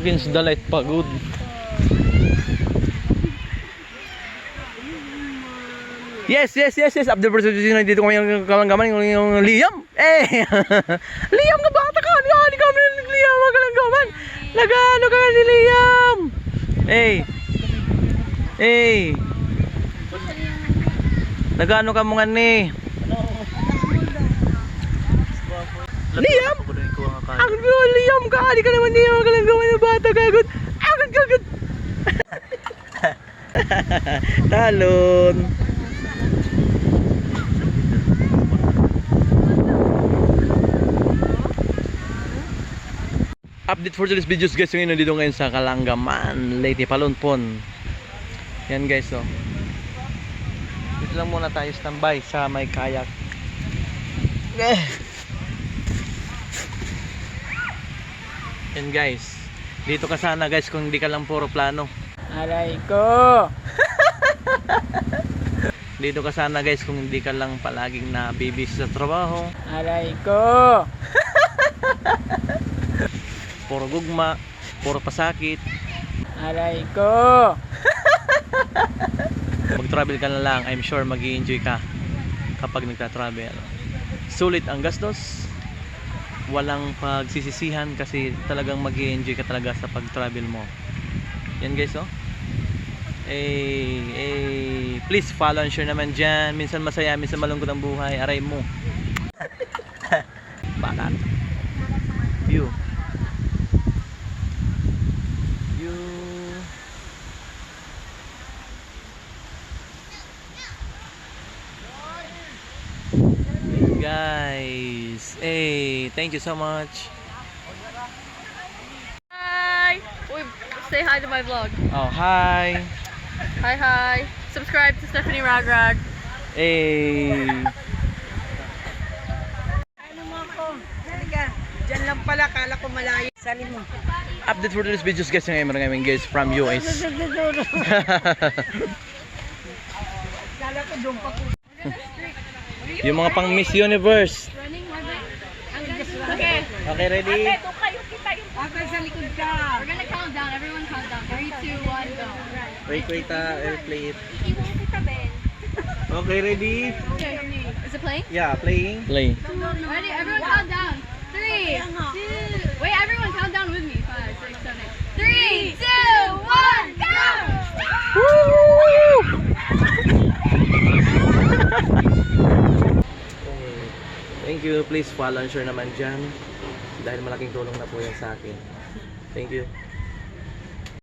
against the light pagod. Yes. After pursuing dito kami yung kalanggaman, yung Liam. Liam nga bata ka. Hindi kami ng Liam ang kalanggaman. Nagano ka ni Liam? Nagano ka mo nga ni? Liam? Ang Liam ka. Hindi ka naman Liam ang kalanggaman ng bata kagod. Agad. Talon. Update for today's videos guys, ngayon nandito ngayon sa Kalanggaman, Leyte, Palonpon. Yan guys, oh. Dito lang muna tayo standby sa may kayak. Yan guys, dito ka sana guys kung hindi ka lang puro plano. Aray ko! Dito ka sana guys kung hindi ka lang palaging nabibis sa trabaho. Aray ko! Puro gugma, puro pasakit. Aray ko! Mag-travel ka na lang, I'm sure mag-i-enjoy ka kapag nagta-travel. Sulit ang gastos, walang pagsisisihan kasi talagang mag-i-enjoy ka talaga sa pag-travel mo. Yan guys, oh. Please follow and share naman dyan. Minsan masaya, minsan malungkot ang buhay. Aray mo. Balat. View. Guys, thank you so much. Hi! Wait, say hi to my vlog. Oh, hi. Hi. Subscribe to Stephanie Ragrag. Ano mo ako? Halika. Diyan lang pala, kala ko malayo. Salin mo. Update for today's videos guys, ngayon guys from US. Kala ko doon pa po. Yung mga pang Miss Universe. Okay. Okay, ready? Okay, sa likod ka. We're gonna count down. Everyone count down. 3, 2, 1, go. Wait, play it. Okay, ready? Okay. Is it playing? Yeah, playing. Play. Ready? Everyone count down. 3, 2. Wait, everyone count down with me. 5, 6, 7, 8. 3, 2, 1, go! Thank you. Please follow and share naman dyan. Dahil malaking tulong na po yan sa akin. Thank you.